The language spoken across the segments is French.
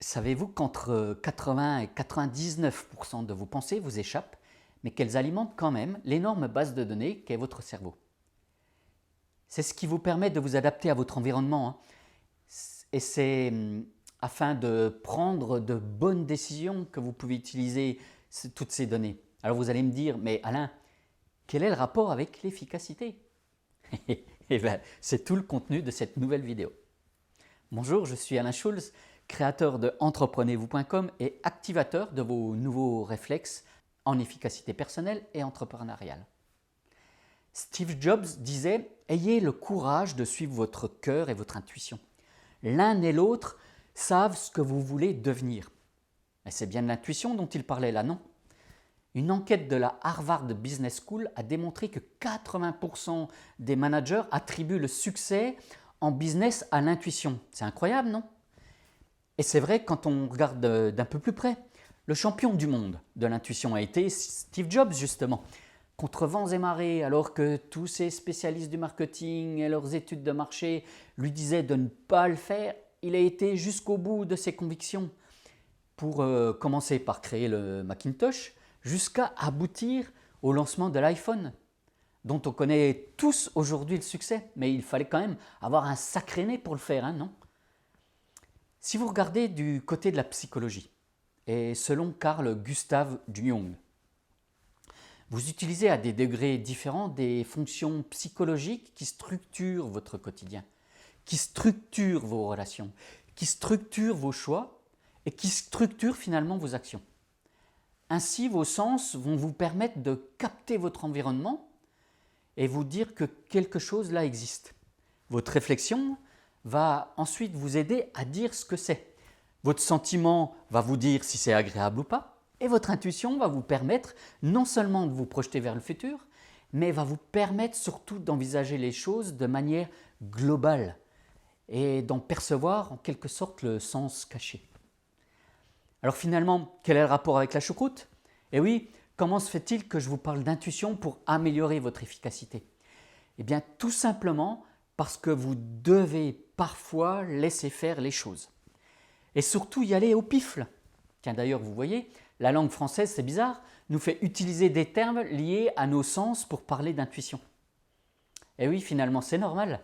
Savez-vous qu'entre 80 et 99% de vos pensées vous échappent, mais qu'elles alimentent quand même l'énorme base de données qu'est votre cerveau? C'est ce qui vous permet de vous adapter à votre environnement, hein. Et c'est afin de prendre de bonnes décisions que vous pouvez utiliser toutes ces données. Alors vous allez me dire, mais Alain, quel est le rapport avec l'efficacité? Eh bien, c'est tout le contenu de cette nouvelle vidéo. Bonjour, je suis Alain Schulz, créateur de entreprenez-vous.com et activateur de vos nouveaux réflexes en efficacité personnelle et entrepreneuriale. Steve Jobs disait « Ayez le courage de suivre votre cœur et votre intuition. L'un et l'autre savent ce que vous voulez devenir. » Et c'est bien de l'intuition dont il parlait là, non? Une enquête de la Harvard Business School a démontré que 80% des managers attribuent le succès en business à l'intuition. C'est incroyable, non? Et c'est vrai quand on regarde d'un peu plus près. Le champion du monde de l'intuition a été Steve Jobs, justement. Contre vents et marées, alors que tous ces spécialistes du marketing et leurs études de marché lui disaient de ne pas le faire, il a été jusqu'au bout de ses convictions pour commencer par créer le Macintosh jusqu'à aboutir au lancement de l'iPhone, dont on connaît tous aujourd'hui le succès. Mais il fallait quand même avoir un sacré nez pour le faire, hein, non? Si vous regardez du côté de la psychologie, et selon Carl Gustav Jung, vous utilisez à des degrés différents des fonctions psychologiques qui structurent votre quotidien, qui structurent vos relations, qui structurent vos choix et qui structurent finalement vos actions. Ainsi, vos sens vont vous permettre de capter votre environnement et vous dire que quelque chose là existe. Votre réflexion va ensuite vous aider à dire ce que c'est. Votre sentiment va vous dire si c'est agréable ou pas. Et votre intuition va vous permettre non seulement de vous projeter vers le futur, mais va vous permettre surtout d'envisager les choses de manière globale et d'en percevoir en quelque sorte le sens caché. Alors finalement, quel est le rapport avec la choucroute? Eh oui, comment se fait-il que je vous parle d'intuition pour améliorer votre efficacité? Eh bien tout simplement parce que vous devez parfois laisser faire les choses. Et surtout y aller au pif. Tiens d'ailleurs, vous voyez, la langue française, c'est bizarre, nous fait utiliser des termes liés à nos sens pour parler d'intuition. Et oui, finalement, c'est normal.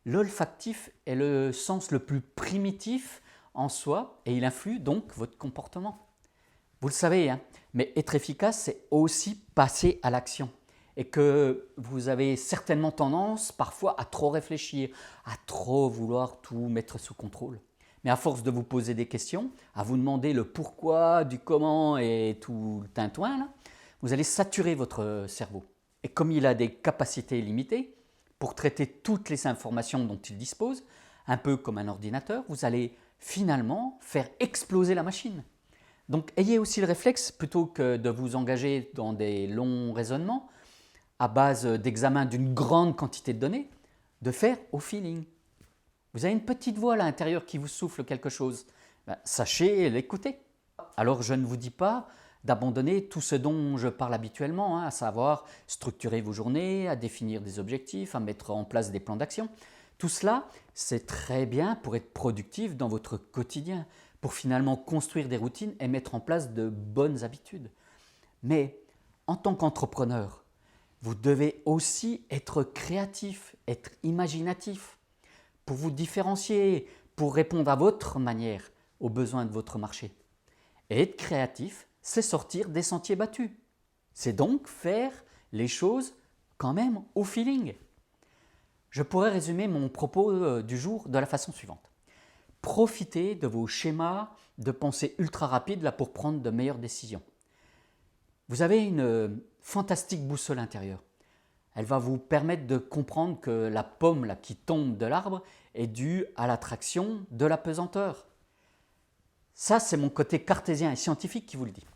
L'olfactif est le sens le plus primitif en soi et il influe donc votre comportement. Vous le savez, hein, mais être efficace, c'est aussi passer à l'action. Et que vous avez certainement tendance parfois à trop réfléchir, à trop vouloir tout mettre sous contrôle. Mais à force de vous poser des questions, à vous demander le pourquoi, du comment et tout le tintouin, là, vous allez saturer votre cerveau. Et comme il a des capacités limitées, pour traiter toutes les informations dont il dispose, un peu comme un ordinateur, vous allez finalement faire exploser la machine. Donc ayez aussi le réflexe, plutôt que de vous engager dans des longs raisonnements, à base d'examen d'une grande quantité de données, de faire au feeling. Vous avez une petite voix à l'intérieur qui vous souffle quelque chose. Sachez l'écouter. Alors je ne vous dis pas d'abandonner tout ce dont je parle habituellement, hein, à savoir structurer vos journées, à définir des objectifs, à mettre en place des plans d'action. Tout cela, c'est très bien pour être productif dans votre quotidien, pour finalement construire des routines et mettre en place de bonnes habitudes. Mais en tant qu'entrepreneur, vous devez aussi être créatif, être imaginatif, pour vous différencier, pour répondre à votre manière aux besoins de votre marché. Et être créatif, c'est sortir des sentiers battus. C'est donc faire les choses quand même au feeling. Je pourrais résumer mon propos du jour de la façon suivante. Profitez de vos schémas de pensée ultra rapides là, pour prendre de meilleures décisions. Vous avez une fantastique boussole intérieure. Elle va vous permettre de comprendre que la pomme là, qui tombe de l'arbre est due à l'attraction de la pesanteur. Ça, c'est mon côté cartésien et scientifique qui vous le dit.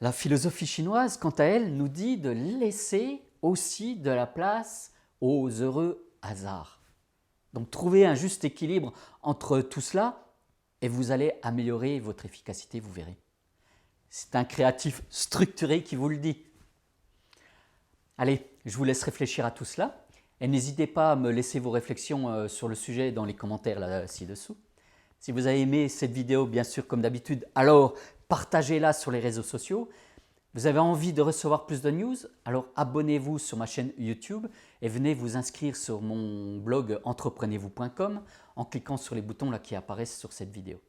La philosophie chinoise, quant à elle, nous dit de laisser aussi de la place aux heureux hasards. Donc trouvez un juste équilibre entre tout cela et vous allez améliorer votre efficacité, vous verrez. C'est un créatif structuré qui vous le dit. Allez, je vous laisse réfléchir à tout cela et n'hésitez pas à me laisser vos réflexions sur le sujet dans les commentaires là ci-dessous. Si vous avez aimé cette vidéo, bien sûr, comme d'habitude, alors partagez-la sur les réseaux sociaux. Vous avez envie de recevoir plus de news? Alors abonnez-vous sur ma chaîne YouTube et venez vous inscrire sur mon blog entreprenez-vous.com en cliquant sur les boutons là qui apparaissent sur cette vidéo.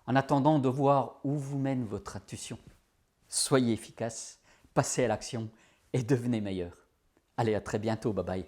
En attendant de voir où vous mène votre intuition, soyez efficace, passez à l'action et devenez meilleur. Allez, à très bientôt, bye bye.